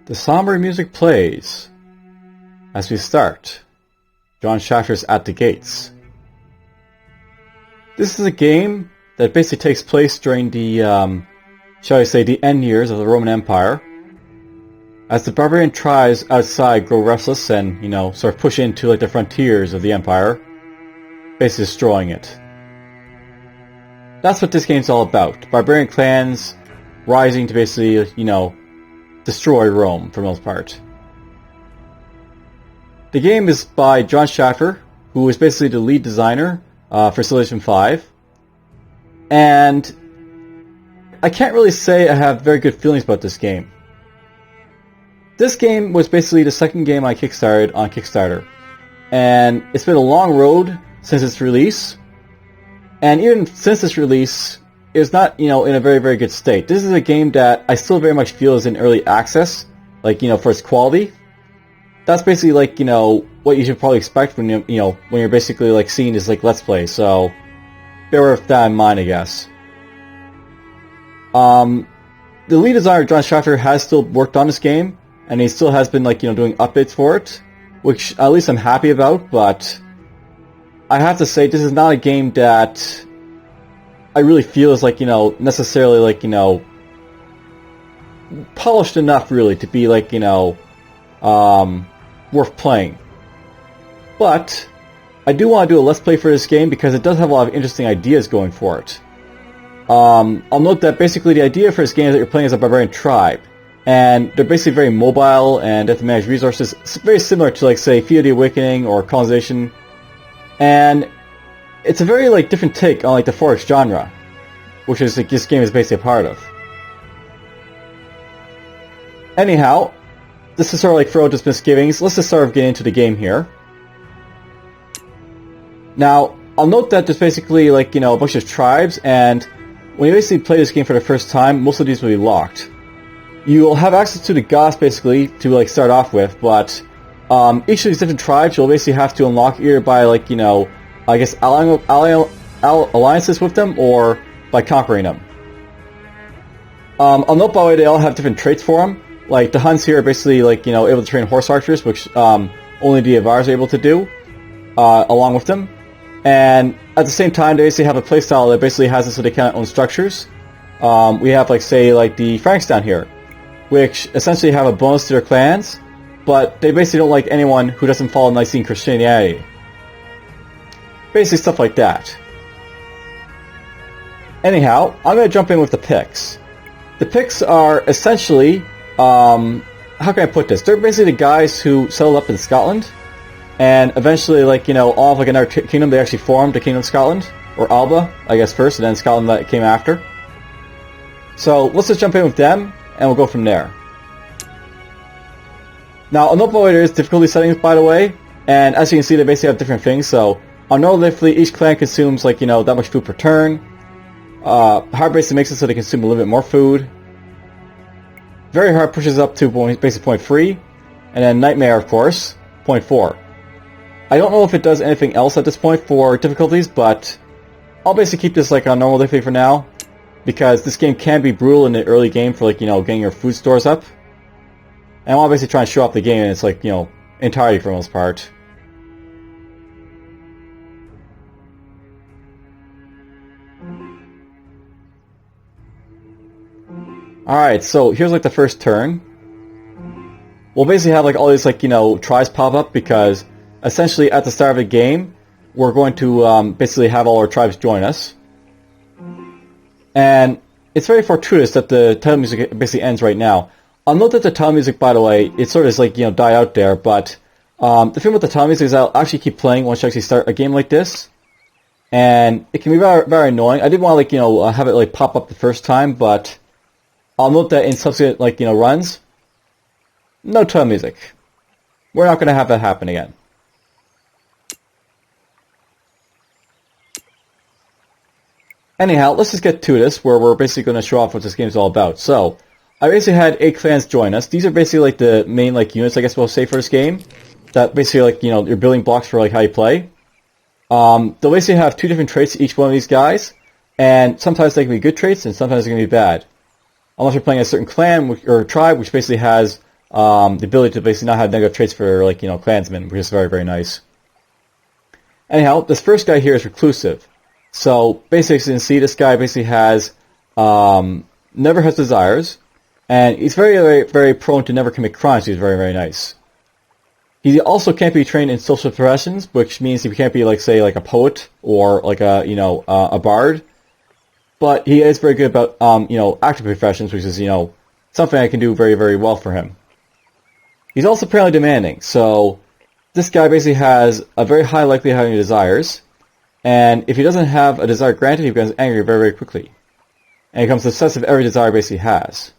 The somber music plays as we start. Jon Shafer's at the gates. This is a game that basically takes place during the, shall I say, the end years of the Roman Empire, as the barbarian tribes outside grow restless and, sort of push into like the frontiers of the empire, basically destroying it. That's what this game's all about. Barbarian clans rising to basically, destroy Rome for the most part. The game is by Jon Shafer, who is basically the lead designer for Civilization 5. And I can't really say I have very good feelings about this game. This game was basically the second game I kickstarted on Kickstarter. And it's been a long road since its release. And even since its release, it's not, in a very, very good state. This is a game that I still very much feel is in early access, for its quality. That's basically what you should probably expect when when you're basically seeing this Let's Play. So bear with that in mind, I guess. The lead designer Jon Shafer has still worked on this game, and he still has been doing updates for it, which at least I'm happy about. But I have to say, this is not a game that I really feel is necessarily polished enough really to be worth playing. But I do want to do a Let's Play for this game because it does have a lot of interesting ideas going for it. I'll note that basically the idea for this game is that you're playing as a barbarian tribe, and they're basically very mobile and have to manage resources. It's very similar to say Fear the Awakening or Colonization, and it's a very different take on the 4X genre, which is this game is basically a part of. Anyhow, this is sort of throw out just misgivings. Let's just sort of get into the game here. Now, I'll note that there's basically a bunch of tribes, and when you basically play this game for the first time, most of these will be locked. You'll have access to the gods basically to start off with, but each of these different tribes you'll basically have to unlock either by I guess alliances with them or by conquering them. I'll note by the way they all have different traits for them. The Huns here are basically able to train horse archers, which only the Avars are able to do along with them. And at the same time, they basically have a playstyle that basically has it so they can't own structures. We have the Franks down here, which essentially have a bonus to their clans, but they basically don't like anyone who doesn't follow Nicene Christianity. Basically stuff like that. Anyhow, I'm going to jump in with the Picts. The Picts are essentially, how can I put this? They're basically the guys who settled up in Scotland, and eventually, all of another kingdom, they actually formed the Kingdom of Scotland, or Alba, I guess first, and then Scotland that came after. So let's just jump in with them, and we'll go from there. Now, I'll note by the way there is difficulty settings, by the way, and as you can see, they basically have different things. So on normal difficulty, each clan consumes that much food per turn. Hard basically makes it so they consume a little bit more food. Very hard pushes up to basically 0.3, and then Nightmare, of course, 0.4. I don't know if it does anything else at this point for difficulties, but I'll basically keep this on normal difficulty for now, because this game can be brutal in the early game for getting your food stores up. And I want to basically try and show off the game in its entirety for the most part. Alright, so here's the first turn. We'll basically have all these tribes pop up because essentially at the start of the game we're going to basically have all our tribes join us. And it's very fortuitous that the title music basically ends right now. I'll note that the title music, by the way, it sort of die out there, but the thing with the title music is I'll actually keep playing once you actually start a game like this. And it can be very, very annoying. I didn't want to have it pop up the first time, but I'll note that in subsequent runs, no title music. We're not going to have that happen again. Anyhow, let's just get to this, where we're basically going to show off what this game is all about. So, I basically had 8 clans join us. These are basically the main units, I guess we'll say, for this game. That basically your building blocks for how you play. They'll basically have 2 different traits to each one of these guys, and sometimes they can be good traits and sometimes they can be bad. Unless you're playing a certain clan or tribe, which basically has the ability to basically not have negative traits for, like, clansmen, which is very, very nice. Anyhow, this first guy here is reclusive. So, basically, as you can see, this guy basically has, never has desires, and he's very, very, very prone to never commit crimes, which is very, very nice. He also can't be trained in social professions, which means he can't be, like, say, like a poet, or like a bard. But he is very good about, active professions, which is, something I can do very, very well for him. He's also apparently demanding, so this guy basically has a very high likelihood of having desires, and if he doesn't have a desire granted, he becomes angry very, very quickly. And he becomes obsessive every desire basically has.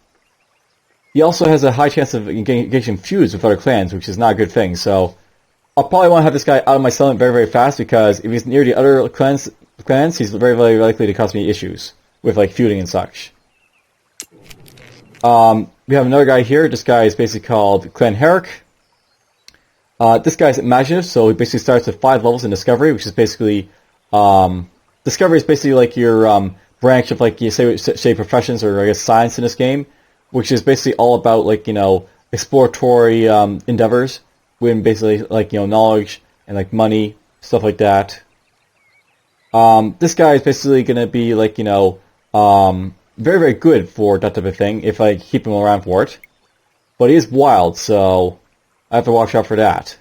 He also has a high chance of engaging feuds with other clans, which is not a good thing, so I'll probably want to have this guy out of my settlement very, very fast, because if he's near the other clans, he's very, very likely to cause me issues with, like, feuding and such. We have another guy here. This guy is basically called Clan Herrick. This guy's imaginative, so he basically starts with 5 levels in Discovery, which is basically, Discovery is basically like your branch of, like, you say professions, or I guess science in this game, which is basically all about, like, exploratory endeavors, with basically, like, knowledge and, like, money, stuff like that. This guy is basically going to be, like, very, very good for that type of thing, if I keep him around for it. But he is wild, so I have to watch out for that.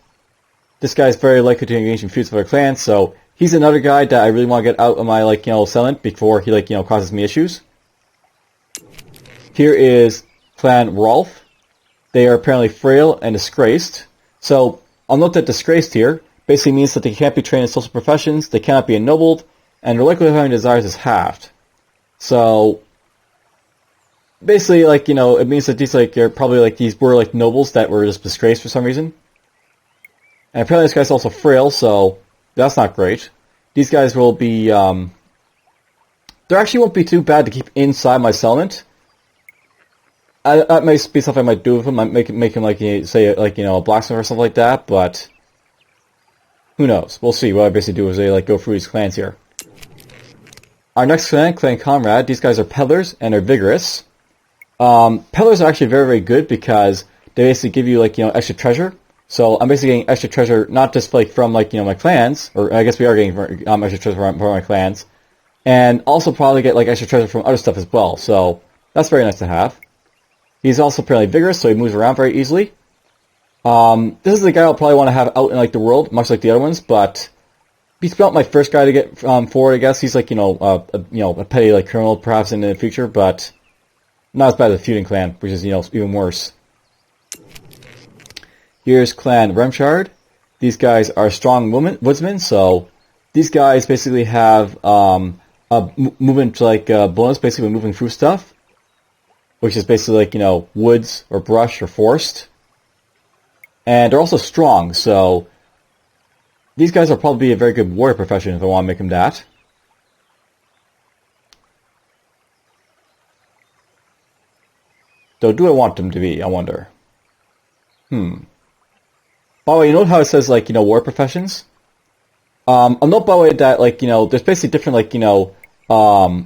This guy is very likely to engage in feuds with other clans, so he's another guy that I really want to get out of my, like, settlement before he, like, causes me issues. Here is Clan Rolf. They are apparently frail and disgraced. So, I'll note that disgraced here basically means that they can't be trained in social professions, they cannot be ennobled, and their likelihood of having desires is halved. So, basically, like, it means that these, like, are probably, like, these were, like, nobles that were just disgraced for some reason. And apparently this guy's also frail, so that's not great. These guys will be, there actually won't be too bad to keep inside my settlement. That may be something I might do with him. I might make him, like, say, like, a blacksmith or something like that, but who knows? We'll see. What I basically do is I, like, go through these clans here. Our next clan, Clan Conrad, these guys are peddlers, and they're vigorous. Peddlers are actually very, very good, because they basically give you, like, extra treasure. So I'm basically getting extra treasure, not just, like, from, like, my clans, or I guess we are getting extra treasure from my clans, and also probably get, like, extra treasure from other stuff as well, so that's very nice to have. He's also apparently vigorous, so he moves around very easily. This is the guy I'll probably want to have out in, like, the world, much like the other ones, but he's about my first guy to get forward, I guess. He's, like, a petty, like, criminal perhaps in the future, but not as bad as the feuding clan, which is, even worse. Here's Clan Remshard. These guys are strong woodsmen, so these guys basically have a movement, like, bonus, basically moving through stuff, which is basically, like, woods or brush or forest. And they're also strong, so these guys will probably be a very good warrior profession if I want to make them that. Though, do I want them to be, I wonder. By the way, you know how it says, like, war professions? I'll note, by the way, that, like, there's basically different, like,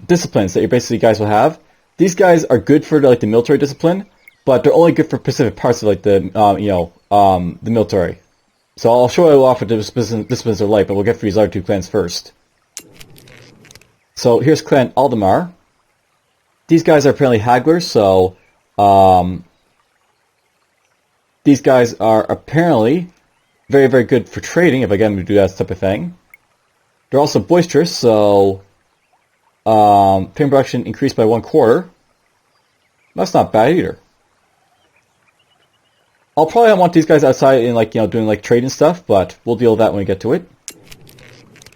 disciplines that you basically guys will have. These guys are good for, like, the military discipline, but they're only good for specific parts of, like, the military. So I'll show you off what the disciplines are like, but we'll get through these other 2 clans first. So here's Clan Aldemar. These guys are apparently hagglers, so these guys are apparently very, very good for trading, if I get them to do that type of thing. They're also boisterous, so pain production increased by 1/4. That's not bad either. I'll probably want these guys outside in, like, doing, like, trade and stuff, but we'll deal with that when we get to it.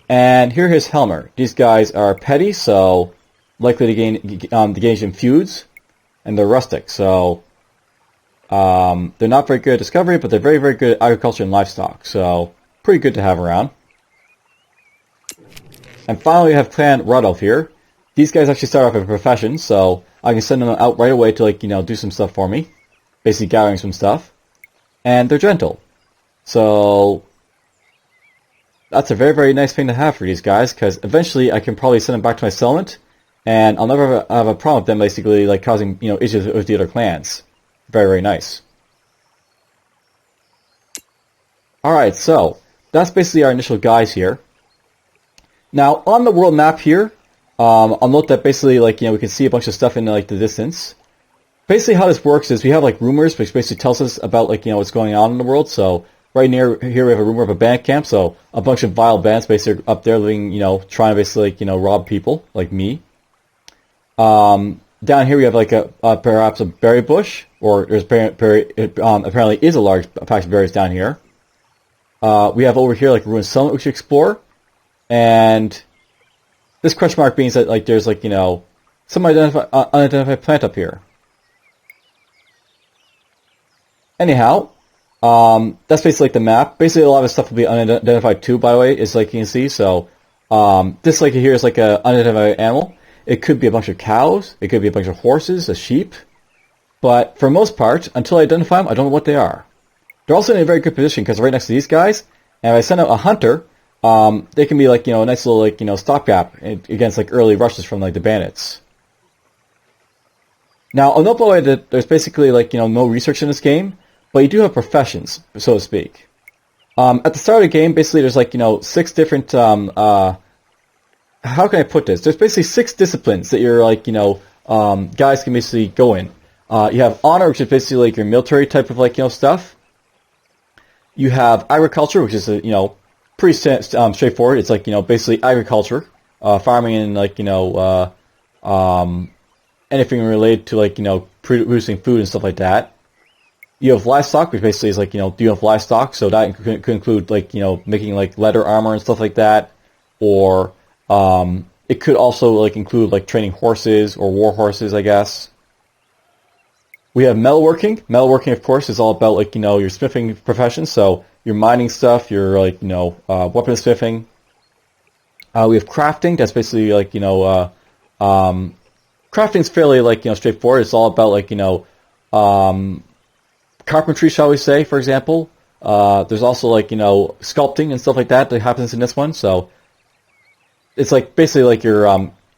And here is Helmer. These guys are petty, so likely to engage in feuds, and they're rustic, so they're not very good at discovery, but they're very, very good at agriculture and livestock, so pretty good to have around. And finally, we have Clan Rodolph here. These guys actually start off as a profession, so I can send them out right away to, like, do some stuff for me, basically gathering some stuff. And they're gentle. So that's a very, very nice thing to have for these guys, because eventually I can probably send them back to my settlement, and I'll never have a problem with them basically, like, causing, issues with the other clans. Very, very nice. Alright, so that's basically our initial guys here. Now, on the world map here, I'll note that basically, like, we can see a bunch of stuff in, like, the distance. Basically, how this works is we have, like, rumors, which basically tells us about, like, what's going on in the world. So, right near here we have a rumor of a band camp, so a bunch of vile bands basically up there living, trying to basically, like, rob people, like me. Down here we have, like, perhaps a berry bush, or there's apparently is a large patch of berries down here. We have over here, like, a ruined settlement we should explore. And this question mark means that, like, there's, like, some unidentified plant up here. Anyhow, that's basically like the map. Basically, a lot of the stuff will be unidentified too, by the way, is like you can see. So, this, like, here is like an unidentified animal. It could be a bunch of cows. It could be a bunch of horses, a sheep. But for the most part, until I identify them, I don't know what they are. They're also in a very good position because right next to these guys. And if I send out a hunter, they can be like, a nice little, like, stopgap against, like, early rushes from, like, the bandits. Now, I'll note by the way that there's basically, like, no research in this game, but you do have professions, so to speak. At the start of the game, basically there's, like, 6 different, how can I put this? There's basically 6 disciplines that you're, like, guys can basically go in. You have honor, which is basically, like, your military type of, like, stuff. You have agriculture, which is, pretty straightforward. It's like, basically agriculture, farming and, like, anything related to, like, producing food and stuff like that. You have livestock, which basically is like, do you have livestock? So that could include, like, making, like, leather armor and stuff like that. Or it could also, like, include, like, training horses or war horses, I guess. We have metalworking. Metalworking, of course, is all about, like, your smithing profession. So your mining stuff, your, like, weaponsmithing. We have crafting. That's basically, like, crafting's fairly, like, straightforward. It's all about, like, carpentry, shall we say, for example. There's also, like, sculpting and stuff like that happens in this one. So it's, like, basically, like, your,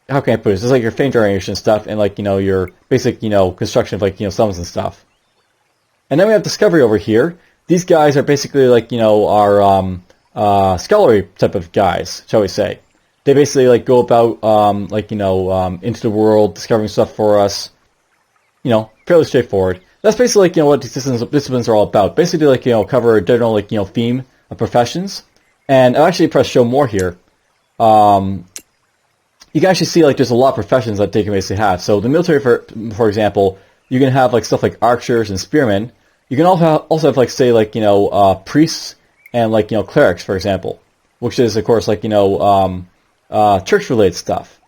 how can I put this? It's like your fame generation stuff and, like, your basic, construction of, like, summons and stuff. And then we have discovery over here. These guys are basically, like, our scholarly type of guys, shall we say. They basically, like, go about, into the world, discovering stuff for us. Fairly straightforward. That's basically, like, what these disciplines are all about. Basically, like, cover a general, like, theme of professions. And I'll actually press show more here. You can actually see, like, there's a lot of professions that they can basically have. So the military, for example, you can have, like, stuff like archers and spearmen. You can also have, like, say, like, priests and, like, clerics, for example. Which is, of course, like, church-related stuff.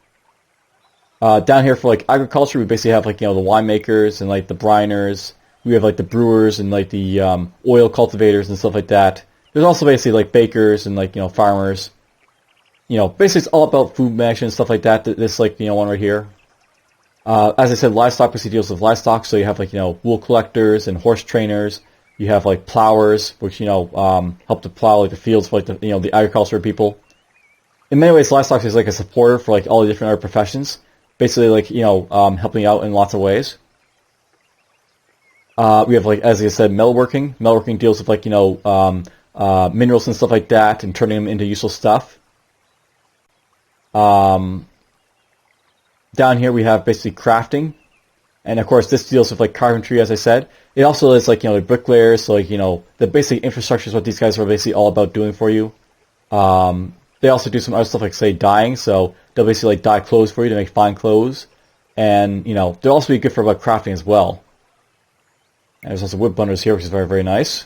Down here for, like, agriculture, we basically have, like, the winemakers and, like, the briners. We have, like, the brewers and, like, the oil cultivators and stuff like that. There's also basically, like, bakers and, like, farmers. Basically it's all about food management and stuff like that. This, like, one right here. As I said, livestock basically deals with livestock. So you have, like, wool collectors and horse trainers. You have, like, plowers, which, help to plow, like, the fields for, like, the agriculture people. In many ways, livestock is, like, a supporter for, like, all the different other professions. Basically, like, helping out in lots of ways. We have, like, as I said, metalworking. Metalworking deals with, like, minerals and stuff like that and turning them into useful stuff. Down here we have basically crafting. And of course this deals with, like, carpentry, as I said. It also is, like, the bricklayers, so, like, the basic infrastructure is what these guys are basically all about doing for you. They also do some other stuff like, say, dyeing, so they'll basically, like, dye clothes for you to make fine clothes. And, they'll also be good for, like, crafting as well. And there's also wood blenders here, which is very, very nice.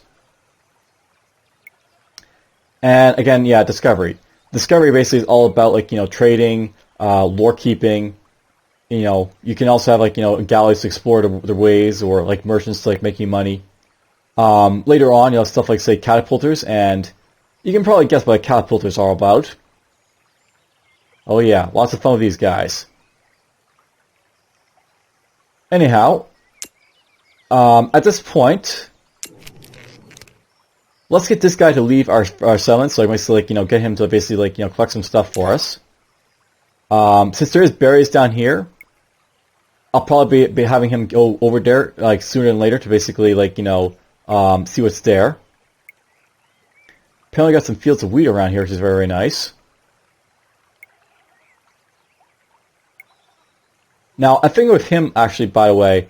And again, yeah, discovery. Discovery basically is all about, like, trading, lore keeping. You can also have, like, galleys to explore the ways, or, like, merchants to, like, make you money. Later on, you'll have stuff like, say, catapulters, and you can probably guess what catapulters are all about. Oh yeah, lots of fun with these guys. Anyhow, at this point, let's get this guy to leave our settlement, so I basically, like, get him to basically, like, collect some stuff for us. Since there is berries down here, I'll probably be having him go over there, like, sooner than later to basically, like, see what's there. Apparently got some fields of wheat around here, which is very, very nice. Now, I think with him, actually, by the way,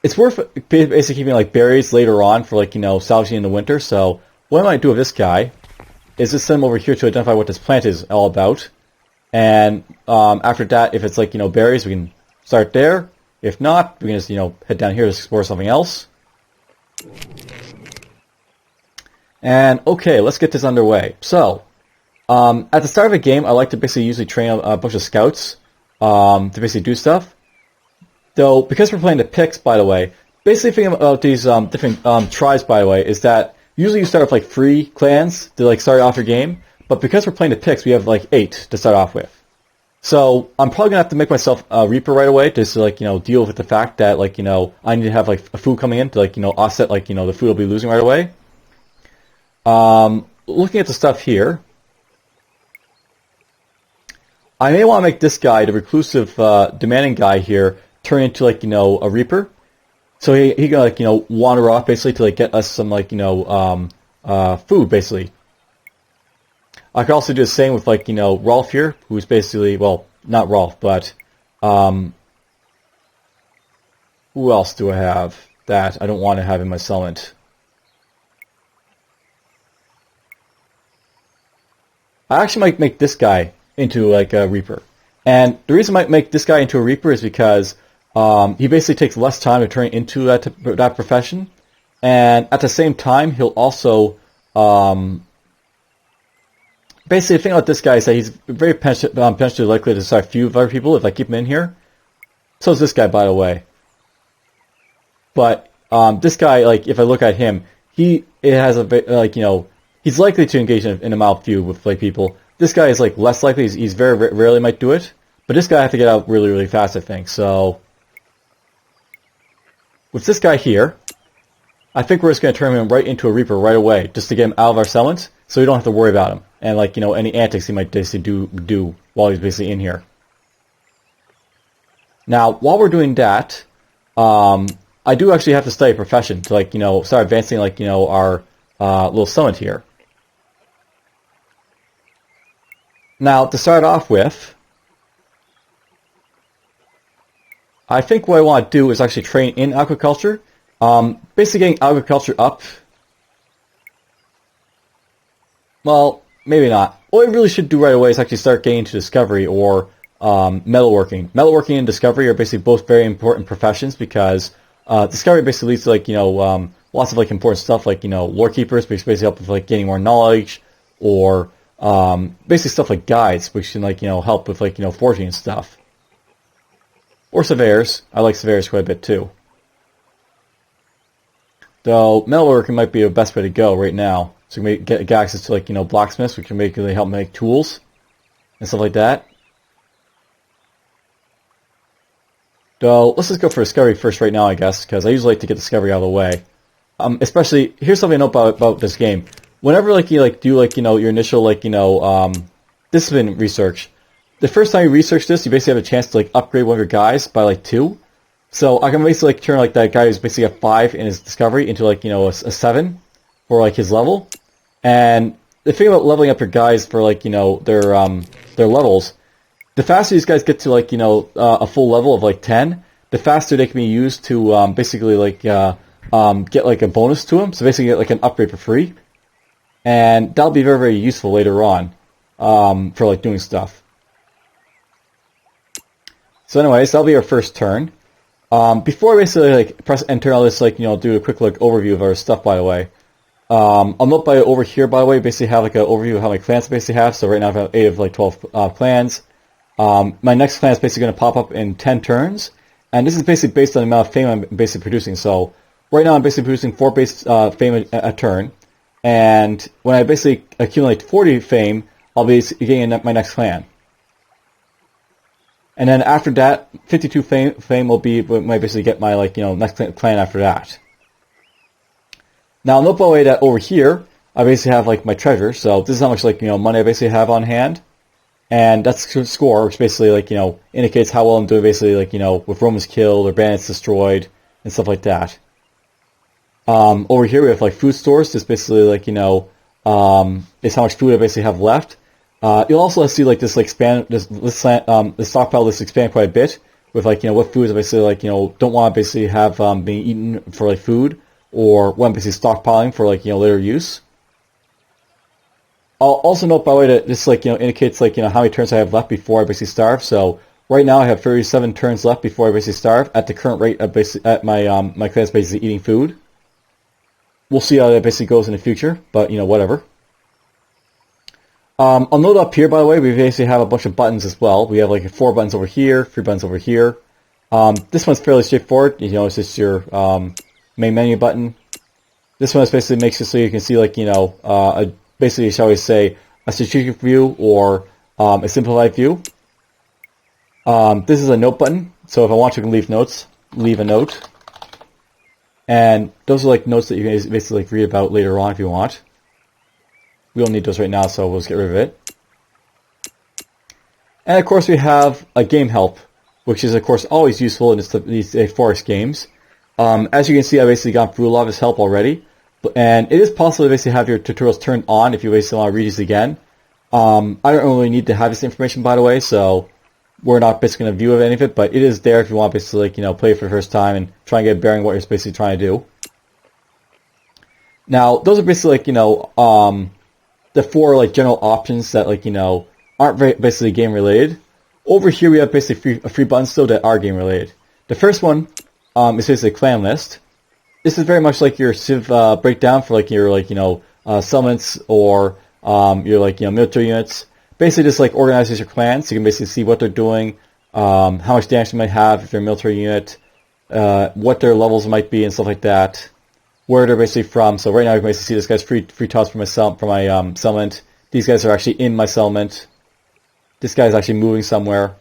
it's worth basically keeping like berries later on for like, salvaging in the winter. So what I might do with this guy is just send him over here to identify what this plant is all about. And after that, if it's like, berries, we can start there. If not, we can just, head down here to explore something else. And okay, let's get this underway. So, at the start of a game, I like to basically usually train a bunch of scouts to basically do stuff. Though, because we're playing the Picts, by the way, basically thinking about these different tribes, by the way, is that usually you start with like 3 clans to like start off your game, but because we're playing the Picts, we have like 8 to start off with. So I'm probably gonna have to make myself a Reaper right away, just to like deal with the fact that like I need to have like a food coming in to like offset like the food I'll be losing right away. Looking at the stuff here, I may want to make this guy, the reclusive, demanding guy here, turn into like a Reaper, so he can like wander off basically to like get us some like food basically. I could also do the same with like Rolf here, who's basically, well, not Rolf, but who else do I have that I don't want to have in my settlement? I actually might make this guy into like a Reaper, and the reason I might make this guy into a Reaper is because he basically takes less time to turn into that profession, and at the same time, he'll also basically the thing about this guy is that he's very potentially likely to start a few of other people if I keep him in here. So is this guy, by the way. But this guy, like if I look at him, it has a like he's likely to engage in a mild feud with like people. This guy is like less likely. He's very rarely might do it. But this guy I have to get out really, really fast, I think. So with this guy here, I think we're just going to turn him right into a Reaper right away, just to get him out of our settlement, so we don't have to worry about him. And like any antics he might basically do while he's basically in here. Now, while we're doing that, I do actually have to study a profession to like start advancing like our little settlement here. Now, to start off with, I think what I want to do is actually train in agriculture. Basically getting agriculture up. Well, maybe not. What I really should do right away is actually start getting into discovery or metalworking. Metalworking and discovery are basically both very important professions because discovery basically leads to like lots of like important stuff like lore keepers, which basically help with like gaining more knowledge, or basically stuff like guides, which can like help with like forging and stuff. Or surveyors. I like surveyors quite a bit too. Though metalworking might be the best way to go right now. So we can get access to like blacksmiths, which can really help make tools and stuff like that. Though let's just go for discovery first right now, I guess, because I usually like to get discovery out of the way. Especially here's something I know about this game. Whenever like you like do like your initial like discipline research, the first time you research this, you basically have a chance to like upgrade one of your guys by like 2. So I can basically like turn like that guy who's basically a 5 in his discovery into like a 7 for like his level. And the thing about leveling up your guys for like their levels, the faster these guys get to like a full level of like 10, the faster they can be used to basically like get like a bonus to them. So basically get like an upgrade for free, and that'll be very, very useful later on for like doing stuff. So anyways, that'll be our first turn. Before I basically like press enter, I'll just like do a quick like overview of our stuff. By the way, I'll note by over here. By the way, basically have like an overview of how many clans I basically have. So right now I have 8 of like 12 clans. My next clan is basically going to pop up in 10 turns, and this is basically based on the amount of fame I'm basically producing. So right now I'm basically producing 4 base fame a turn, and when I basically accumulate 40 fame, I'll be getting my next clan. And then after that, 52 fame will be when I basically get my like next clan after that. Now note by the way that over here I basically have like my treasure. So this is how much like money I basically have on hand, and that's the score, which basically like indicates how well I'm doing basically like with Romans killed or bandits destroyed and stuff like that. Over here we have like food stores, just basically like is how much food I basically have left. You'll also see like this like expand this stockpile this expand quite a bit with like what foods I basically like don't want to basically have being eaten for like food, or what I'm basically stockpiling for like later use. I'll also note by the way that this like indicates like how many turns I have left before I basically starve. So right now I have 37 turns left before I basically starve at the current rate of basically at my my clan's basically eating food. We'll see how that basically goes in the future, but whatever. I'll note up here, by the way, we basically have a bunch of buttons as well. We have like 4 buttons over here, 3 buttons over here. This one's fairly straightforward. It's just your main menu button. This one is basically makes it so you can see like basically, shall we say, a strategic view or a simplified view. This is a note button, so if I want to leave notes, leave a note. And those are like notes that you can basically like read about later on if you want. We don't need those right now, so we'll just get rid of it. And of course we have a game help, which is of course always useful in these forest games. As you can see, I basically gone through a lot of this help already. And it is possible to basically have your tutorials turned on if you basically want to read these again. I don't really need to have this information, by the way, so we're not basically going to view any of it, but it is there if you want to basically like, play it for the first time and try and get a bearing what you're basically trying to do. Now, those are basically like, the 4 like general options that like aren't very basically game related. Over here we have basically three buttons still that are game related. The first one is basically a clan list. This is very much like your civ breakdown for like your settlements or your like military units. Basically just like organizes your clans so you can basically see what they're doing, how much damage they might have if they're a military unit, what their levels might be and stuff like that. Where they're basically from. So right now you can basically see this guy's free toss for my settlement. These guys are actually in my settlement. This guy's actually moving somewhere.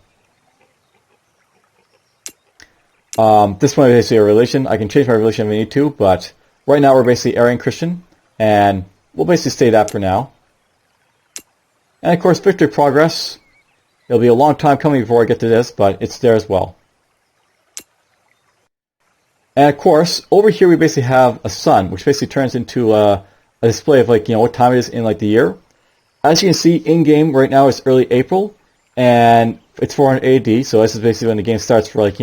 This one is basically a relation. I can change my relation if I need to, but right now we're basically Aryan Christian, and we'll basically stay that for now. And of course, victory progress. It'll be a long time coming before I get to this, but it's there as well. And of course, over here we basically have a sun, which basically turns into a display of like what time it is in like the year. As you can see, in game right now it's early April, and it's 400 AD. So this is basically when the game starts for like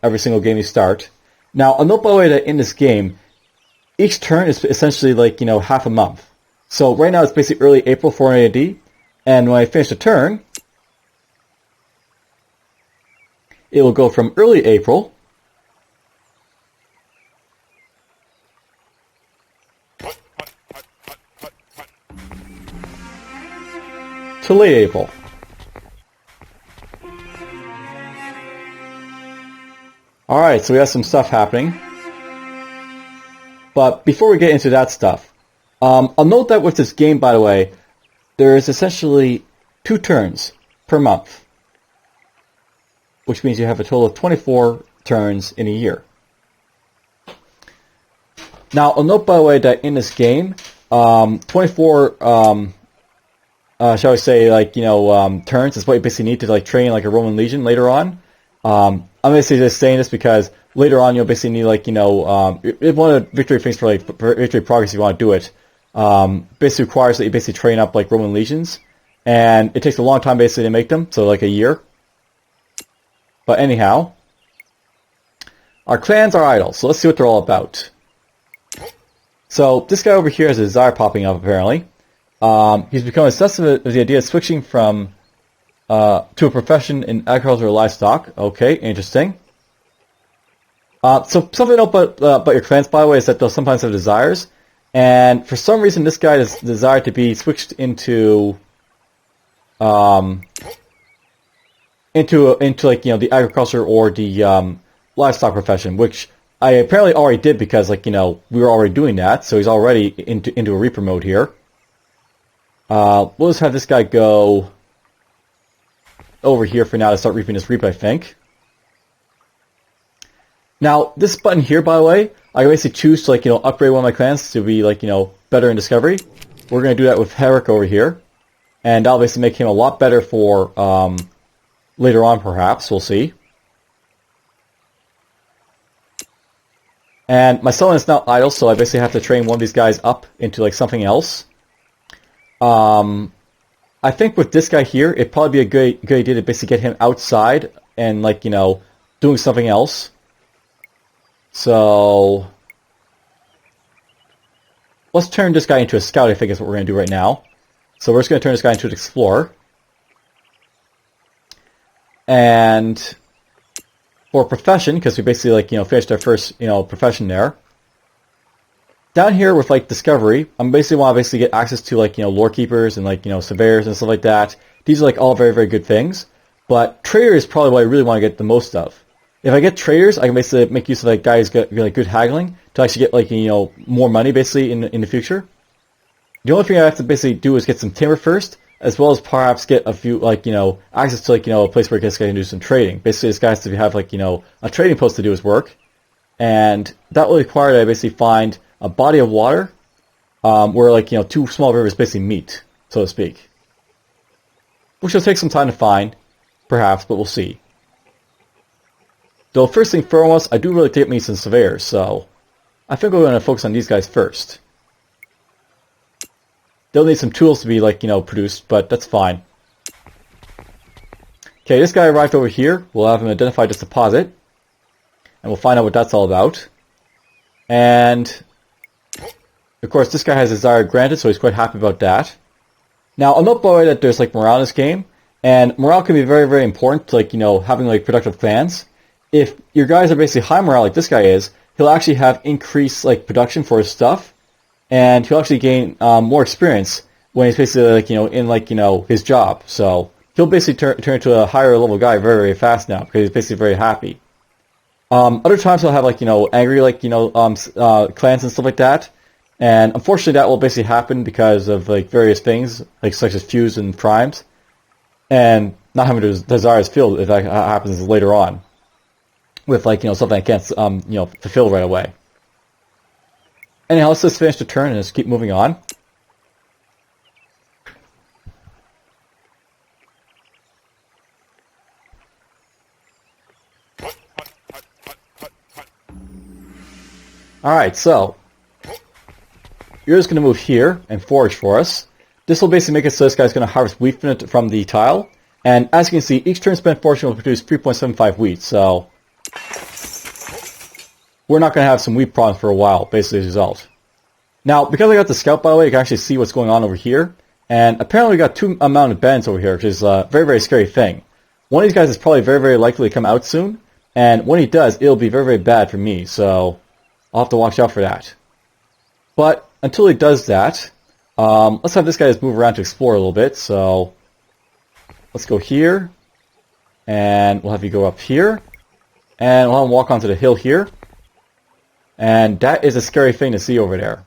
every single game you start. Now, I'll note by the way that in this game, each turn is essentially like half a month. So right now it's basically early April, 400 AD, and when I finish the turn, it will go from early April to late April. Alright, so we have some stuff happening. But before we get into that stuff, I'll note that with this game, by the way, there is essentially 2 turns per month. Which means you have a total of 24 turns in a year. Now, I'll note, by the way, that in this game, 24 shall we say, like, turns is what you basically need to, like, train, like, a Roman legion later on. I'm basically just saying this because later on you'll basically need, like, if one of the victory things for, like, for victory progress if you want to do it, basically requires that you basically train up, like, Roman legions. And it takes a long time, basically, to make them, so, like, a year. But anyhow, our clans are idle, so let's see what they're all about. So, this guy over here has a desire popping up, apparently. He's become obsessed with the idea of switching from to a profession in agriculture or livestock. Okay, interesting. So something to note about your clans, by the way, is that they'll sometimes have desires, and for some reason, this guy has desired to be switched into like the agriculture or the livestock profession, which I apparently already did because like we were already doing that, so he's already into a reaper mode here. We'll just have this guy go over here for now to start reaping his reap, I think. Now, this button here, by the way, I basically choose to like upgrade one of my clans to be like better in discovery. We're going to do that with Herrick over here, and that'll basically make him a lot better for later on, perhaps. We'll see. And my settlement is now idle, so I basically have to train one of these guys up into like something else. I think with this guy here, it'd probably be a good idea to basically get him outside and, like, you know, doing something else. So let's turn this guy into a scout, I think is what we're going to do right now. So we're just going to turn this guy into an explorer. And for profession, because we basically, like, you know, finished our first, you know, profession there. Down here with, like, discovery, I basically want to basically get access to, like, you know, lore keepers and, like, you know, surveyors and stuff like that. These are, like, all very, very good things. But trader is probably what I really want to get the most of. If I get traders, I can basically make use of, like, guys who got, like, good haggling to actually get, like, you know, more money basically in the future. The only thing I have to basically do is get some timber first, as well as perhaps get a few, like, you know, access to, like, you know, a place where this guy can do some trading. Basically, this guy has to have, like, you know, a trading post to do his work. And that will require that I basically find a body of water where, like, you know, two small rivers basically meet, so to speak. Which will take some time to find, perhaps, but we'll see. Though first thing foremost, I do really get me some surveyors, so I think we're going to focus on these guys first. They'll need some tools to be, like, you know, produced, but that's fine. Okay, this guy arrived over here. We'll have him identify this deposit, and we'll find out what that's all about. And of course, this guy has his desire granted, so he's quite happy about that. Now, I'll note by the way that there's, like, morale in this game, and morale can be very, very important to, like, you know, having, like, productive clans. If your guys are basically high morale, like this guy is, he'll actually have increased, like, production for his stuff, and he'll actually gain more experience when he's basically, like, you know, in, like, you know, his job. So he'll basically turn into a higher level guy very, very fast now because he's basically very happy. Other times he'll have, like, you know, angry, like, you know, clans and stuff like that. And unfortunately, that will basically happen because of, like, various things, like, such as feuds and crimes, and not having his desires filled if that happens later on, with, like, you know, something I can't, you know, fulfill right away. Anyhow, let's just finish the turn and just keep moving on. All right, so you're just going to move here and forage for us. This will basically make it so this guy's going to harvest wheat from the tile. And as you can see, each turn spent foraging will produce 3.75 wheat. So we're not going to have some wheat problems for a while, basically as a result. Now, because I got the scout, by the way, you can actually see what's going on over here. And apparently we got two mounted bandits over here, which is a very, very scary thing. One of these guys is probably very, very likely to come out soon. And when he does, it'll be very, very bad for me. So I'll have to watch out for that. But until he does that, let's have this guy just move around to explore a little bit. So let's go here, and we'll have you go up here, and we'll have him walk onto the hill here. And that is a scary thing to see over there.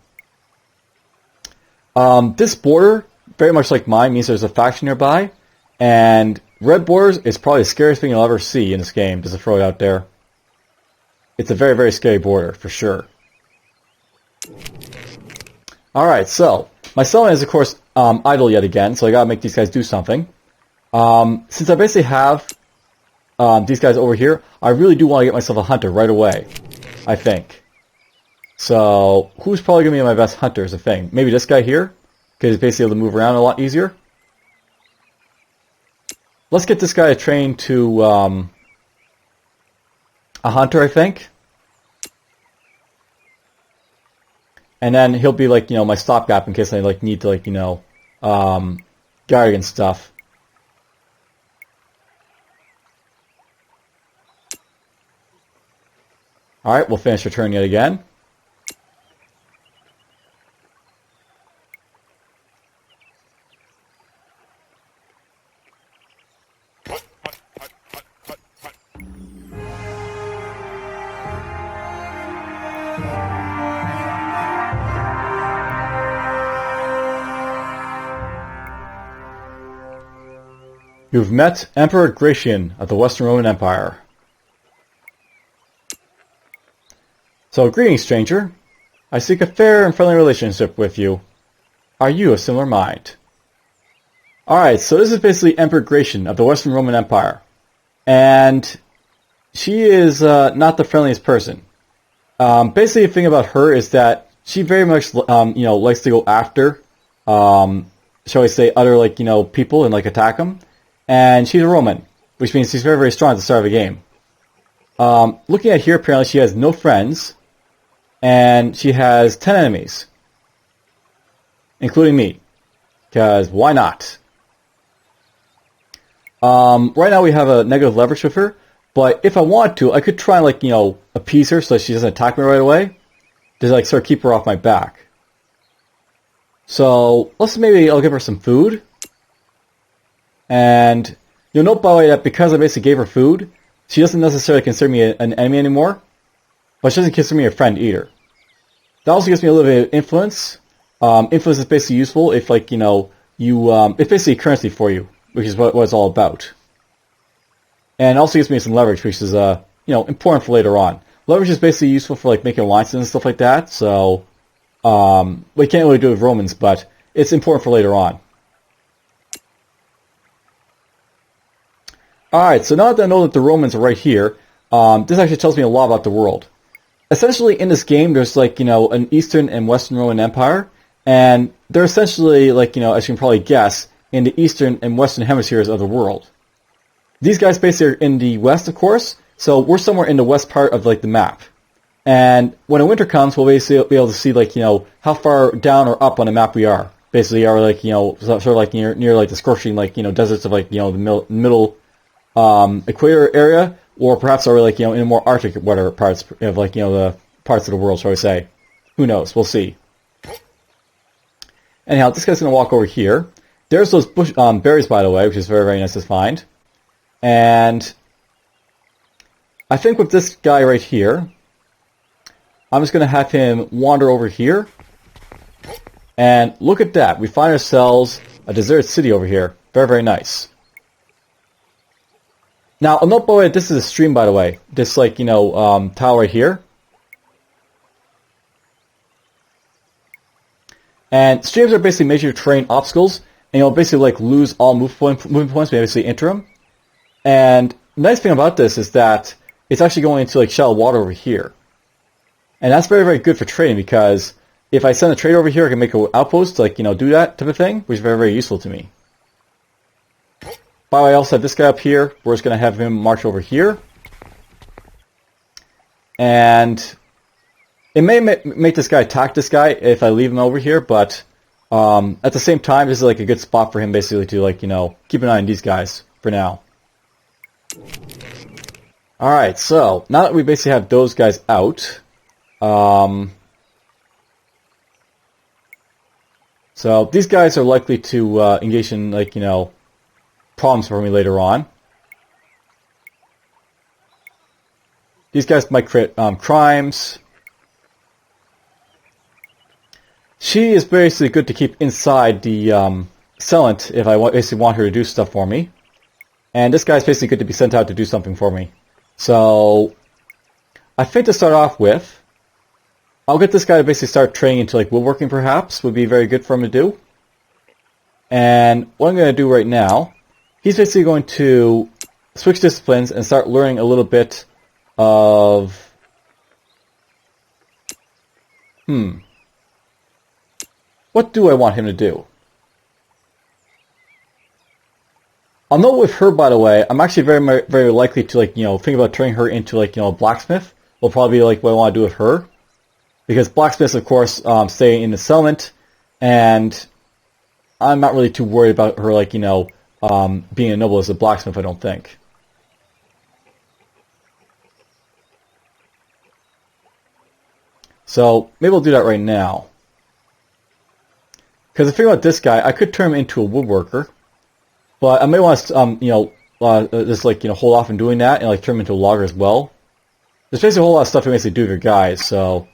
This border, very much like mine, means there's a faction nearby, and red borders is probably the scariest thing you'll ever see in this game, just to throw it out there. It's a very, very scary border, for sure. Alright, so my settlement is, of course, idle yet again, so I gotta make these guys do something. Since I basically have these guys over here, I really do want to get myself a hunter right away, I think. So, who's probably going to be my best hunter is the thing. Maybe this guy here, because he's basically able to move around a lot easier. Let's get this guy trained to a hunter, I think. And then he'll be, like, you know, my stopgap in case I, like, need to, like, you know, guard against stuff. Alright, we'll finish our turn yet again. You've met Emperor Gratian of the Western Roman Empire. So, greetings, stranger. I seek a fair and friendly relationship with you. Are you of similar mind? Alright, so this is basically Emperor Gratian of the Western Roman Empire. And she is not the friendliest person. Basically, the thing about her is that she very much, you know, likes to go after shall we say, other, like, you know, people and, like, attack them. And she's a Roman, which means she's very, very strong at the start of the game. Looking at here, apparently she has no friends, and she has 10 enemies, including me, because why not? Right now we have a negative leverage with her, but if I want to, I could try and, like, you know, appease her so that she doesn't attack me right away, to, like, sort of keep her off my back. So, maybe I'll give her some food, and you'll note, by the way, that because I basically gave her food, she doesn't necessarily consider me an enemy anymore, but she doesn't consider me a friend either. That also gives me a little bit of influence. Influence is basically useful if, like, you know, it's basically currency for you, which is what it's all about. And it also gives me some leverage, which is, you know, important for later on. Leverage is basically useful for, like, making alliances and stuff like that, so, we can't really do it with Romans, but it's important for later on. Alright, so now that I know that the Romans are right here, this actually tells me a lot about the world. Essentially, in this game, there's, like, you know, an Eastern and Western Roman Empire, and they're essentially, like, you know, as you can probably guess, in the Eastern and Western hemispheres of the world. These guys basically are in the West, of course, so we're somewhere in the west part of, like, the map. And when the winter comes, we'll basically be able to see, like, you know, how far down or up on the map we are. Basically, are, like, you know, sort of like near like, the scorching, like, you know, deserts of, like, you know, the middle equator area, or perhaps are, like, you know, in more Arctic weather parts of, like, you know, the parts of the world, shall we say. Who knows? We'll see. Anyhow, this guy's going to walk over here. There's those bush berries, by the way, which is very, very nice to find. And I think with this guy right here, I'm just going to have him wander over here. And look at that. We find ourselves a deserted city over here. Very, very nice. Now, I'll note, by the way, this is a stream, by the way. This, like, you know, tile right here. And streams are basically major terrain obstacles, and you'll basically, like, lose all moving points, basically enter them. And the nice thing about this is that it's actually going into, like, shallow water over here. And that's very, very good for trading, because if I send a trader over here, I can make an outpost to, like, you know, do that type of thing, which is very, very useful to me. By the way, I also have this guy up here. We're just going to have him march over here. And it may make this guy attack this guy if I leave him over here, but at the same time, this is, like, a good spot for him, basically, to, like, you know, keep an eye on these guys for now. Alright, so now that we basically have those guys out, so these guys are likely to engage in, like, you know, problems for me later on. These guys might create crimes. She is basically good to keep inside the settlement if I basically want her to do stuff for me. And this guy's basically good to be sent out to do something for me. So I think to start off with, I'll get this guy to basically start training into, like, woodworking, perhaps, would be very good for him to do. And what I'm going to do right now, he's basically going to switch disciplines and start learning a little bit of... What do I want him to do? I'll note with her, by the way, I'm actually very, very likely to, like, you know, think about turning her into, like, you know, a blacksmith. Will probably be, like, what I want to do with her. Because blacksmiths, of course, stay in the settlement, and I'm not really too worried about her, like, you know, being a noble as a blacksmith, I don't think. So, maybe we'll do that right now. Because the thing about this guy, I could turn him into a woodworker, but I may want to, you know, just, like, you know, hold off on doing that and, like, turn him into a logger as well. There's basically a whole lot of stuff you basically do with your guys, so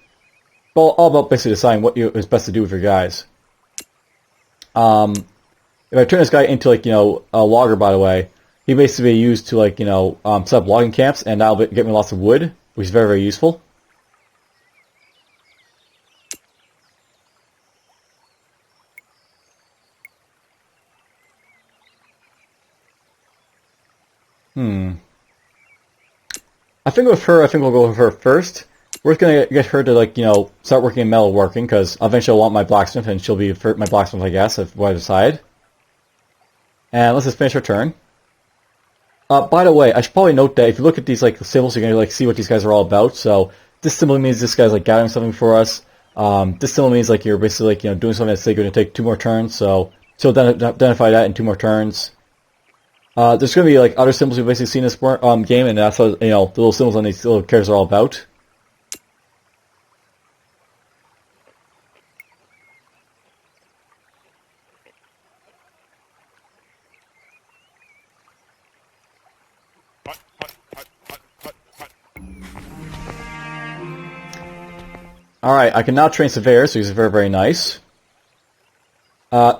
all about basically deciding what is best to do with your guys. If I turn this guy into, like, you know, a logger, by the way, he basically used to, like, you know, set up logging camps, and that'll get me lots of wood, which is very, very useful. I think with her, we'll go with her first. We're going to get her to, like, you know, start working in metalworking, because eventually I'll want my blacksmith, and she'll be my blacksmith, I guess, if I decide. And let's just finish our turn. By the way, I should probably note that if you look at these like symbols, you're gonna see what these guys are all about. So this symbol means this guy's like gathering something for us. This symbol means like you're basically like doing something that's like going to take 2 more turns. So identify that in 2 more turns. There's going to be like other symbols you've basically seen in this game, and that's what the little symbols on these little characters are all about. Alright, I can now train Surveyor, so he's very, very nice.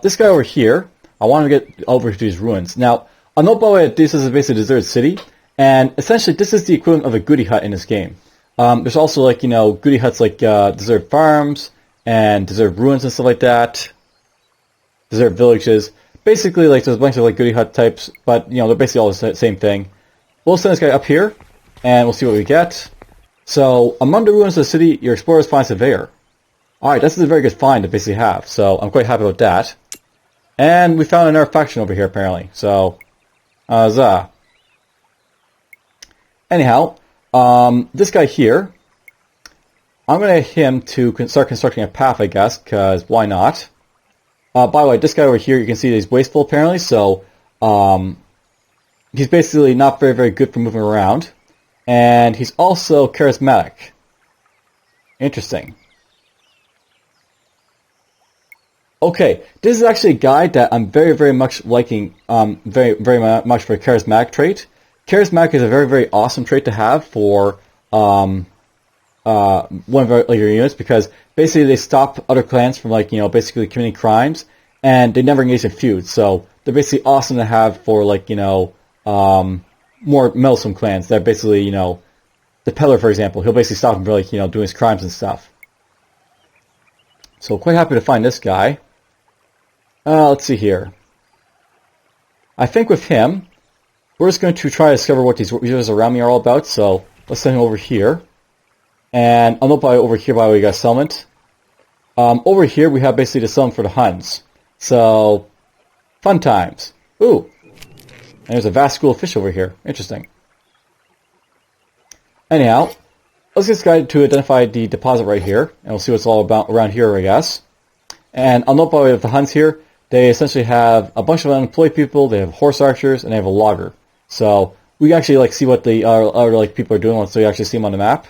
This guy over here, I want to get over to these ruins. Now, I'll note by the way that this is basically a deserted city, and essentially this is the equivalent of a goody hut in this game. There's also like, goody huts like deserted farms, and deserted ruins and stuff like that. Deserted villages. Basically, like, there's a bunch of like goody hut types, but, they're basically all the same thing. We'll send this guy up here, and we'll see what we get. So, among the ruins of the city, your explorers find Surveyor. Alright, this is a very good find to basically have, so I'm quite happy about that. And we found another faction over here, apparently, so, huzzah. Anyhow, this guy here, I'm going to get him to start constructing a path, I guess, because why not? By the way, this guy over here, you can see that he's wasteful, apparently, so, he's basically not very, very good for moving around. And he's also charismatic. Interesting. Okay, this is actually a guy that I'm very, very much liking, very, very much for a charismatic trait. Charismatic is a very, very awesome trait to have for one of your units, because basically they stop other clans from basically committing crimes, and they never engage in feuds. So they're basically awesome to have for more meddlesome clans that basically, the Peddler, for example, he'll basically stop him from doing his crimes and stuff. So quite happy to find this guy. Let's see here. I think with him, we're just going to try to discover what these users around me are all about, so let's send him over here. And I'll note over here, by the way, we got a settlement. Over here, we have basically the settlement for the Huns. So, fun times. Ooh. And there's a vast school of fish over here. Interesting. Anyhow, let's get this guy to identify the deposit right here, and we'll see what it's all about around here, I guess. And I'll note by the way, with the Huns here, they essentially have a bunch of unemployed people, they have horse archers, and they have a logger. So, we can actually see what the other people are doing, so you actually see them on the map.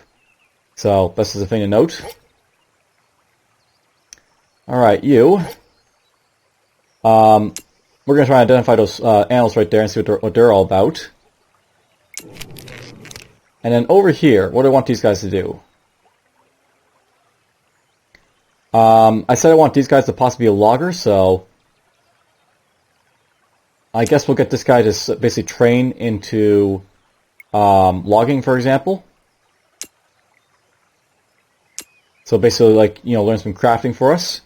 So, that's just a thing to note. Alright, you. We're going to try and identify those animals right there and see what they're all about. And then over here, what do I want these guys to do? I said I want these guys to possibly be a logger, so I guess we'll get this guy to basically train into logging, for example. So basically, learn some crafting for us.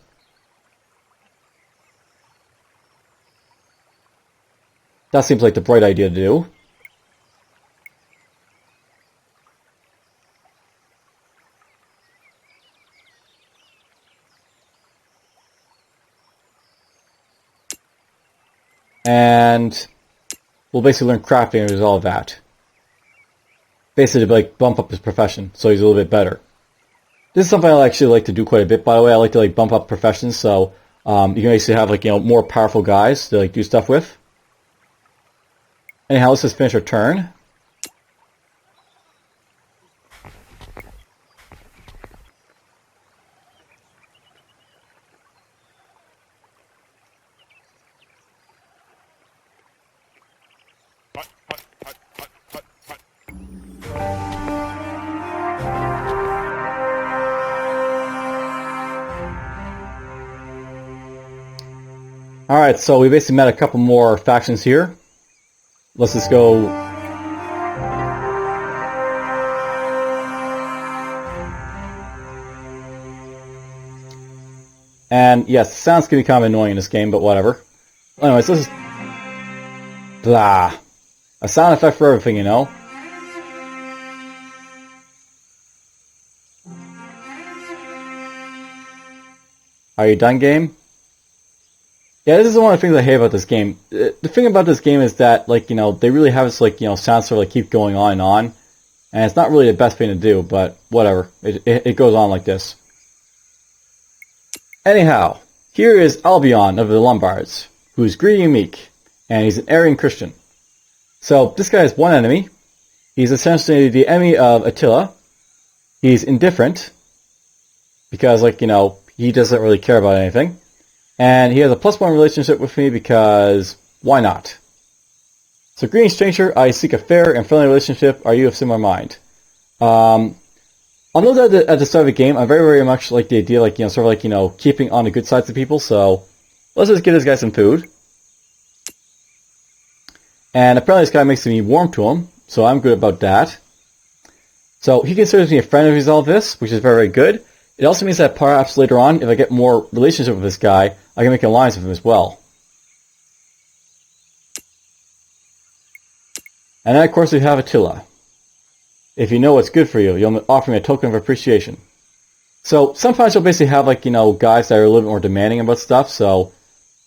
That seems like the bright idea to do. And we'll basically learn crafting and all of that. Basically to bump up his profession, so he's a little bit better. This is something I actually like to do quite a bit, by the way. I like to bump up professions, so you can basically have more powerful guys to do stuff with. Anyhow, let's just finish our turn. Alright, so we basically met a couple more factions here. Let's just go. And yes, sounds can be kind of annoying in this game, but whatever. Anyways, this is blah. A sound effect for everything, Are you done, game? Yeah, this is one of the things I hate about this game. The thing about this game is that, like, you know, they really have this, like, you know, sound sort of like keep going on and on. And it's not really the best thing to do, but whatever. It goes on like this. Anyhow, here is Albion of the Lombards, who's greedy and meek, and he's an Aryan Christian. So this guy has one enemy. He's essentially the enemy of Attila. He's indifferent, because, like, you know, he doesn't really care about anything. And he has a +1 relationship with me because why not? So, greeting stranger, I seek a fair and friendly relationship. Are you of similar mind? I'll note that at the start of the game, I very, very much like the idea, like, you know, sort of like, you know, keeping on the good sides of people. So, let's just give this guy some food. And apparently this guy makes me warm to him, so I'm good about that. So, he considers me a friend of his all this, which is very, very good. It also means that perhaps later on, if I get more relationship with this guy, I can make an alliance with him as well. And then, of course, we have Attila. If you know what's good for you, you'll offer me a token of appreciation. So, sometimes you'll basically have, like, you know, guys that are a little bit more demanding about stuff. So,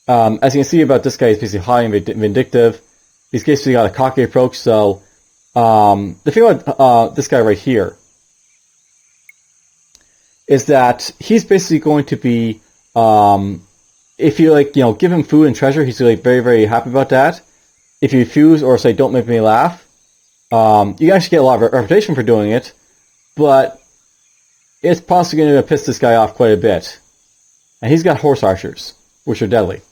as you can see about this guy, he's basically high and vindictive. He's basically got a cocky approach. So, the thing about this guy right here is that he's basically going to be, if you, like, you know, give him food and treasure, he's like very, very happy about that. If you refuse or say, don't make me laugh, you can actually get a lot of reputation for doing it, but it's possibly going to piss this guy off quite a bit. And he's got horse archers, which are deadly.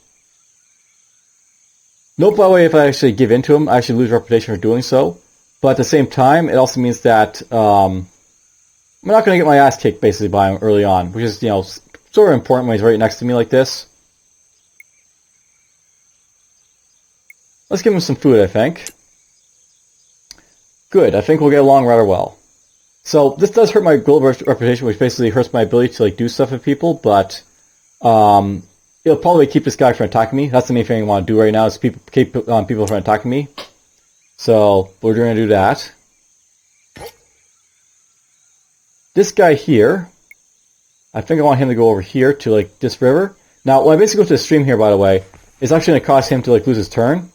Note, by the way, if I actually give in to him, I actually lose reputation for doing so. But at the same time, it also means that I'm not going to get my ass kicked, basically, by him early on, which is, you know, sort of important when he's right next to me like this. Let's give him some food, I think. Good, I think we'll get along rather well. So, this does hurt my global reputation, which basically hurts my ability to, like, do stuff with people, but it'll probably keep this guy from attacking me. That's the main thing I want to do right now, is keep people from attacking me. So, we're going to do that. This guy here, I think I want him to go over here to, like, this river. Now, when I basically go to the stream here, by the way, it's actually going to cause him to, like, lose his turn,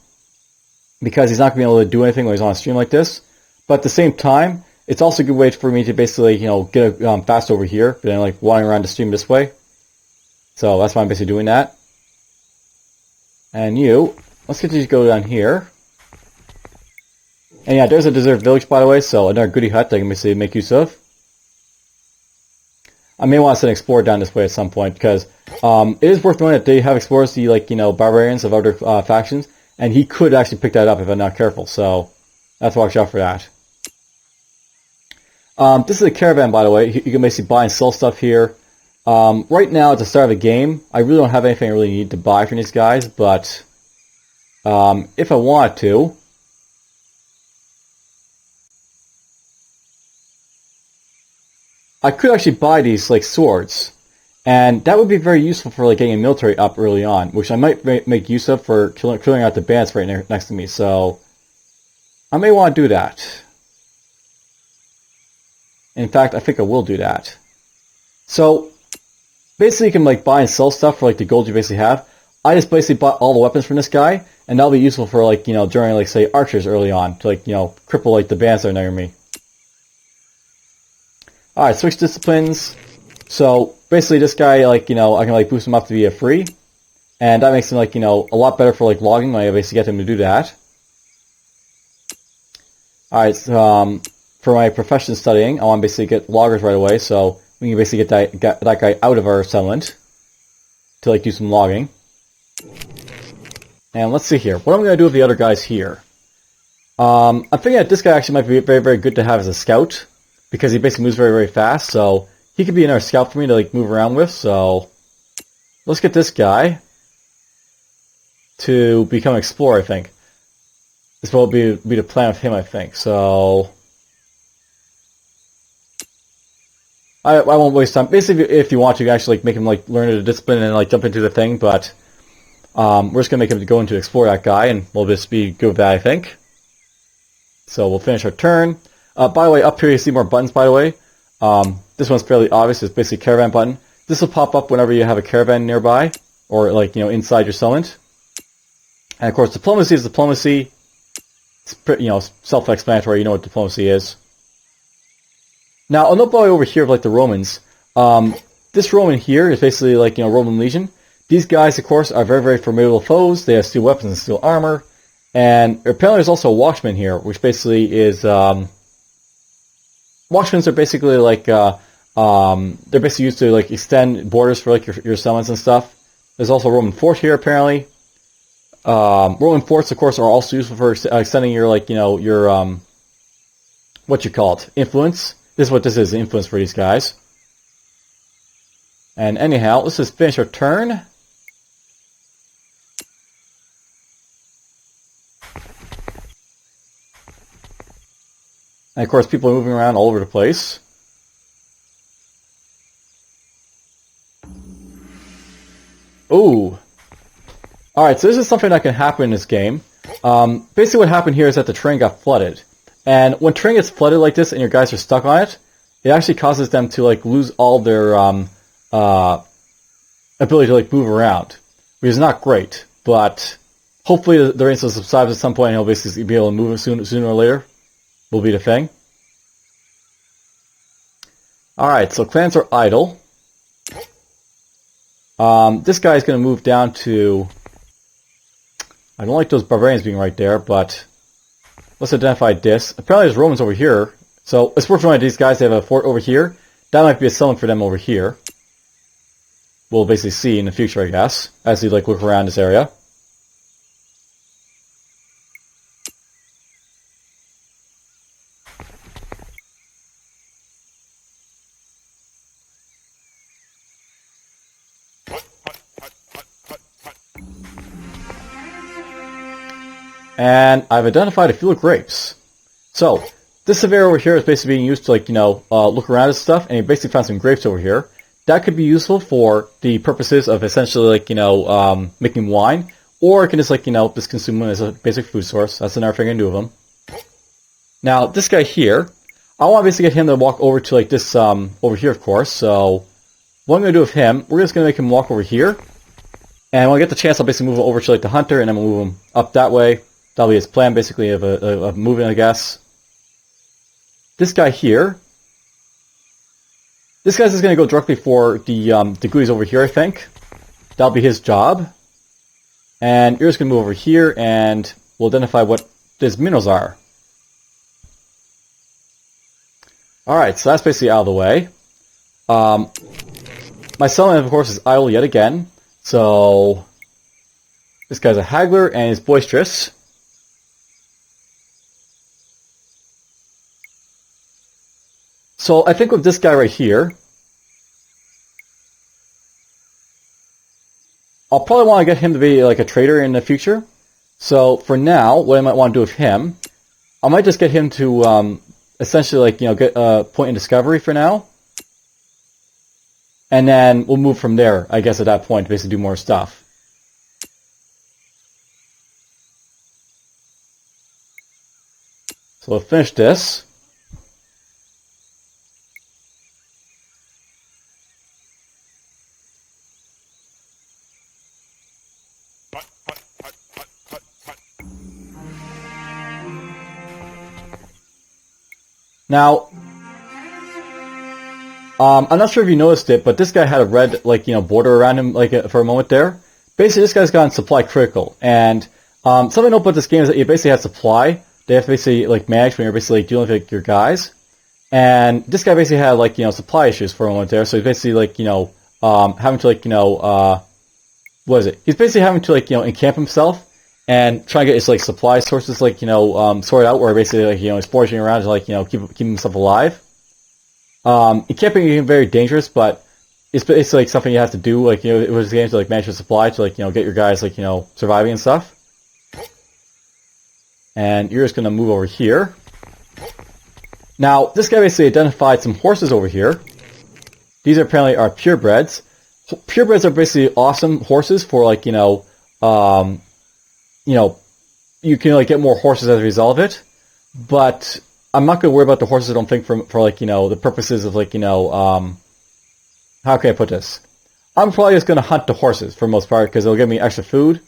because he's not going to be able to do anything when he's on a stream like this. But at the same time, it's also a good way for me to basically, you know, get fast over here, but then, like, wandering around the stream this way. So that's why I'm basically doing that. And you, let's get you to go down here. And yeah, there's a deserted village, by the way, so another goodie hut that I can basically make use of. I may want to send an explorer down this way at some point, because it is worth knowing that they have explorers, the, like, you know, barbarians of other factions, and he could actually pick that up if I'm not careful, so that's watch out for that. This is a caravan, by the way. You can basically buy and sell stuff here. Right now, at the start of the game, I really don't have anything I really need to buy from these guys, but if I wanted to, I could actually buy these, like, swords, and that would be very useful for, like, getting a military up early on, which I might make use of for clearing out the bandits right next to me, so I may want to do that. In fact, I think I will do that. So, basically you can, like, buy and sell stuff for, like, the gold you basically have. I just basically bought all the weapons from this guy, and that'll be useful for, like, you know, during, like, say, archers early on, to, like, you know, cripple, like, the bandits that are near me. Alright, switch disciplines. So, basically this guy, like, you know, I can, like, boost him up to be a free. And that makes him, like, you know, a lot better for, like, logging when I basically get him to do that. Alright, for my profession studying, I want to basically get loggers right away, so we can basically get that guy out of our settlement to, like, do some logging. And let's see here. What am I going to do with the other guys here? I'm thinking that this guy actually might be very, very good to have as a scout, because he basically moves very, very fast, so he could be another scout for me to, like, move around with, so let's get this guy to become an explorer, I think. This will be the plan with him, I think, so I won't waste time. Basically, if you want to, actually, like, make him, like, learn the discipline and, like, jump into the thing, but we're just going to make him go into explore that guy, and we'll just be good with that, I think. So we'll finish our turn. By the way, up here you see more buttons, by the way. This one's fairly obvious. It's basically a caravan button. This will pop up whenever you have a caravan nearby, or like, you know, inside your settlement. And of course, diplomacy is diplomacy. It's pretty, you know, self-explanatory. You know what diplomacy is. Now, I'll note over here of like the Romans. This Roman here is basically like, you know, Roman legion. These guys, of course, are very, very formidable foes. They have steel weapons and steel armor. And apparently there's also a watchman here, which basically is... Watchmen are basically like... they're basically used to like extend borders for like your settlements and stuff. There's also a Roman fort here, apparently. Roman forts, of course, are also useful for extending your, like, you know, your... what you call it? Influence. This is what this is, influence for these guys. And anyhow, let's just finish our turn. And of course, people are moving around all over the place. Ooh. Alright, so this is something that can happen in this game. Basically what happened here is that the terrain got flooded. And when terrain gets flooded like this and your guys are stuck on it, it actually causes them to like lose all their ability to like move around. Which is not great, but hopefully the rain subsides at some point and he'll basically be able to move sooner or later. Will be the thing. Alright, so clans are idle. This guy's going to move down to... I don't like those barbarians being right there, but let's identify this. Apparently there's Romans over here. So it's worth knowing these guys, they have a fort over here. That might be a settlement for them over here. We'll basically see in the future, I guess, as we like look around this area. And I've identified a field of grapes. So, this surveyor over here is basically being used to, like, you know, look around at stuff, and he basically found some grapes over here. That could be useful for the purposes of essentially, like, you know, making wine, or it can just, like, you know, just consume them as a basic food source. That's another thing I can do with them. Now, this guy here, I want to basically get him to walk over to, like, this, over here, of course. So, what I'm going to do with him, we're just going to make him walk over here. And when I get the chance, I'll basically move him over to, like, the hunter, and then we'll move him up that way. That'll be his plan, basically, of moving, I guess. This guy here. This guy's just going to go directly for the goodies over here, I think. That'll be his job. And you're just going to move over here, and we'll identify what his minerals are. Alright, so that's basically out of the way. My settlement, of course, is idle yet again. So, this guy's a haggler, and he's boisterous. So I think with this guy right here, I'll probably want to get him to be like a trader in the future. So for now, what I might want to do with him, I might just get him to essentially, like, you know, get a point in discovery for now. And then we'll move from there, I guess, at that point to basically do more stuff. So we'll finish this. Now, I'm not sure if you noticed it, but this guy had a red, like, you know, border around him, like, for a moment there. Basically, this guy's gotten supply critical, and something to note about this game is that you basically have supply. They have to basically, like, manage when you're basically, like, dealing with, like, your guys. And this guy basically had, like, you know, supply issues for a moment there, so he's basically, like, you know, having to, like, you know, what is it? He's basically having to, like, you know, encamp himself and try and get his, like, supply sources, like, you know, sorted out, where basically, like, you know, he's foraging around to, like, you know, keep himself alive. Encamping is very dangerous, but it's like something you have to do, like, you know, it was a game to, like, manage your supply to, like, you know, get your guys, like, you know, surviving and stuff. And you're just gonna move over here. Now, this guy basically identified some horses over here. These are apparently are purebreds. Purebreds are basically awesome horses for, like, you know, you can, like, get more horses as a result of it. But I'm not going to worry about the horses, I don't think, for like, you know, the purposes of, like, you know, how can I put this? I'm probably just going to hunt the horses for the most part because it'll give me extra food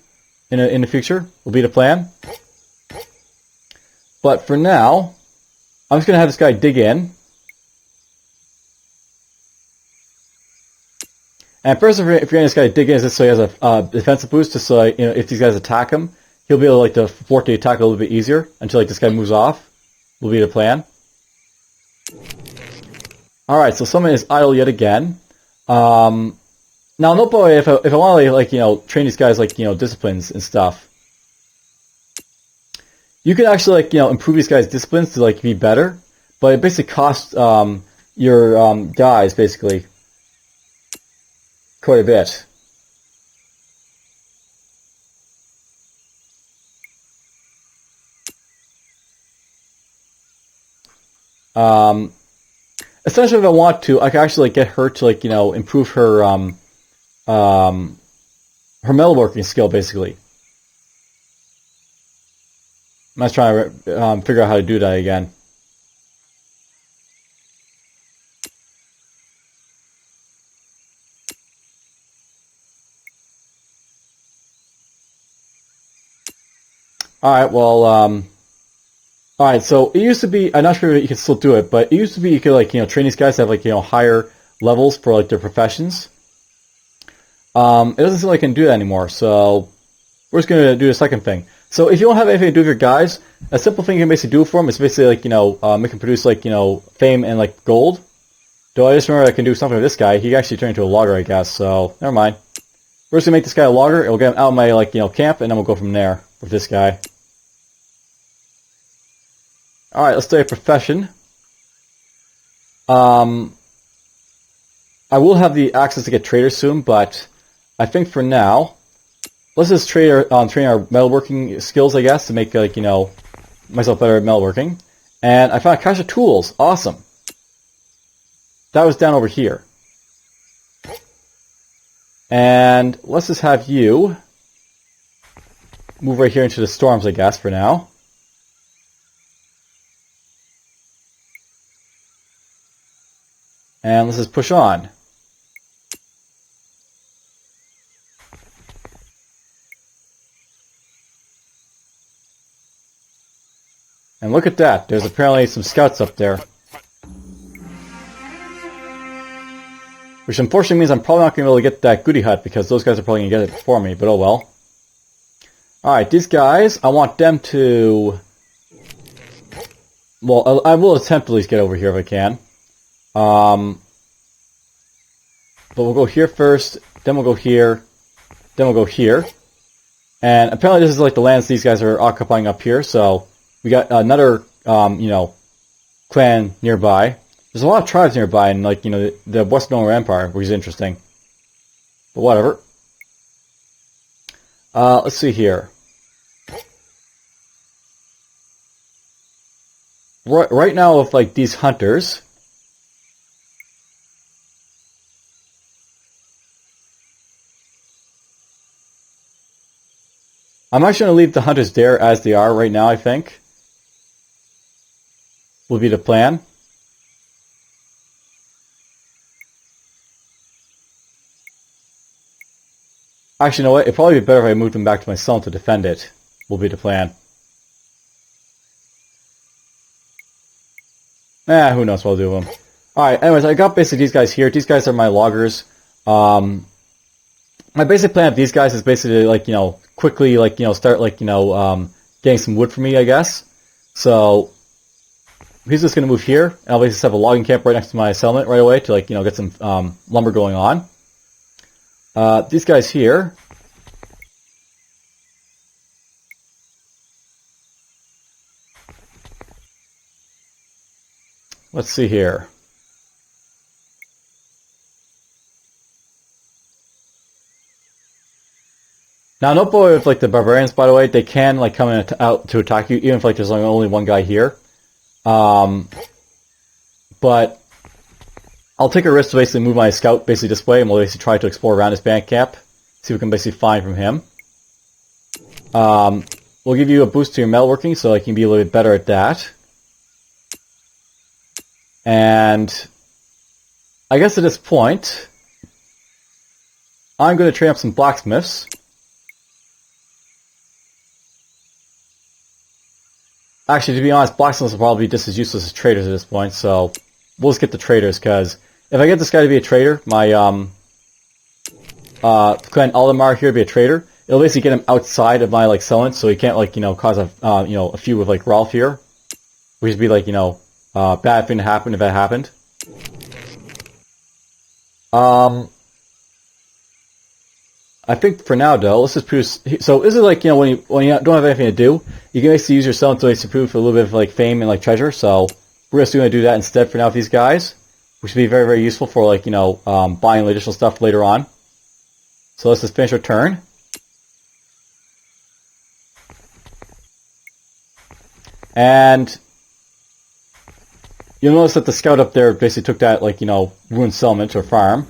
in the future, will be the plan. But for now, I'm just going to have this guy dig in. And first, if you're getting this guy to dig in, is just so he has a defensive boost, just so if these guys attack him, he'll be able to thwart the attack a little bit easier until this guy moves off. Will be the plan. All right, so someone is idle yet again. Now, no boy, if I want to train these guys disciplines and stuff, you can actually improve these guys' disciplines to be better, but it basically costs your guys basically quite a bit. Essentially, if I want to, I can actually get her to improve her her metalworking skill basically. I'm just trying to figure out how to do that again. Alright, well, alright, so it used to be, I'm not sure if you can still do it, but it used to be you could, train these guys to have, higher levels for, their professions. It doesn't seem like I can do that anymore, so we're just going to do the second thing. So if you don't have anything to do with your guys, a simple thing you can basically do for them is basically, make them produce, fame and, gold. Though I just remember I can do something with this guy. He actually turned into a logger, I guess, so never mind. We're just going to make this guy a logger, it'll get him out of my, camp, and then we'll go from there with this guy. Alright, let's do a profession. I will have the access to get traders soon, but I think for now, let's just train our metalworking skills, I guess, to make myself better at metalworking. And I found a cache of tools. Awesome. That was down over here. And let's just have you move right here into the storms, I guess, for now. And let's just push on. And look at that, there's apparently some scouts up there. Which unfortunately means I'm probably not going to be able to get that goodie hut because those guys are probably going to get it before me, but oh well. Alright, these guys, I want them to... Well, I will attempt to at least get over here if I can. But we'll go here first, then we'll go here, then we'll go here. And apparently this is the lands these guys are occupying up here, so we got another, clan nearby. There's a lot of tribes nearby in, the Western Empire, which is interesting. But whatever. Let's see here. Right now with, these hunters... I'm actually going to leave the hunters there as they are right now, I think. Will be the plan. Actually, you know what? It'd probably be better if I moved them back to my zone to defend it. Will be the plan. Who knows what I'll do with them. Alright, anyways, I got basically these guys here. These guys are my loggers. My basic plan of these guys is basically, quickly, start, getting some wood for me, I guess. So, he's just going to move here, and I'll basically have a logging camp right next to my settlement right away to, get some lumber going on. These guys here... Let's see here. Now, don't bother with the barbarians, by the way. They can come in out to attack you, even if there's only one guy here. But I'll take a risk to basically move my scout basically this way, and we'll basically try to explore around this band camp, see what we can basically find from him. We'll give you a boost to your metalworking, so I can be a little bit better at that. And I guess at this point, I'm going to train up some blacksmiths. Actually, to be honest, blacksmiths will probably be just as useless as traders at this point, so we'll just get the traders, because if I get this guy to be a trader, my clan Aldemar here to be a trader, it'll basically get him outside of my, like, settlement, so he can't, like, cause a, a feud with, like, Rolf here, which would be, like, bad thing to happen if that happened. I think for now, though, let's just produce. So this is like, when you don't have anything to do, you can basically use your settlement to improve for a little bit of like fame and like treasure. So we're just going to do that instead for now with these guys, which would be very, very useful for like buying additional stuff later on. So let's just finish our turn. And you'll notice that the scout up there basically took that, like, ruined settlement or farm.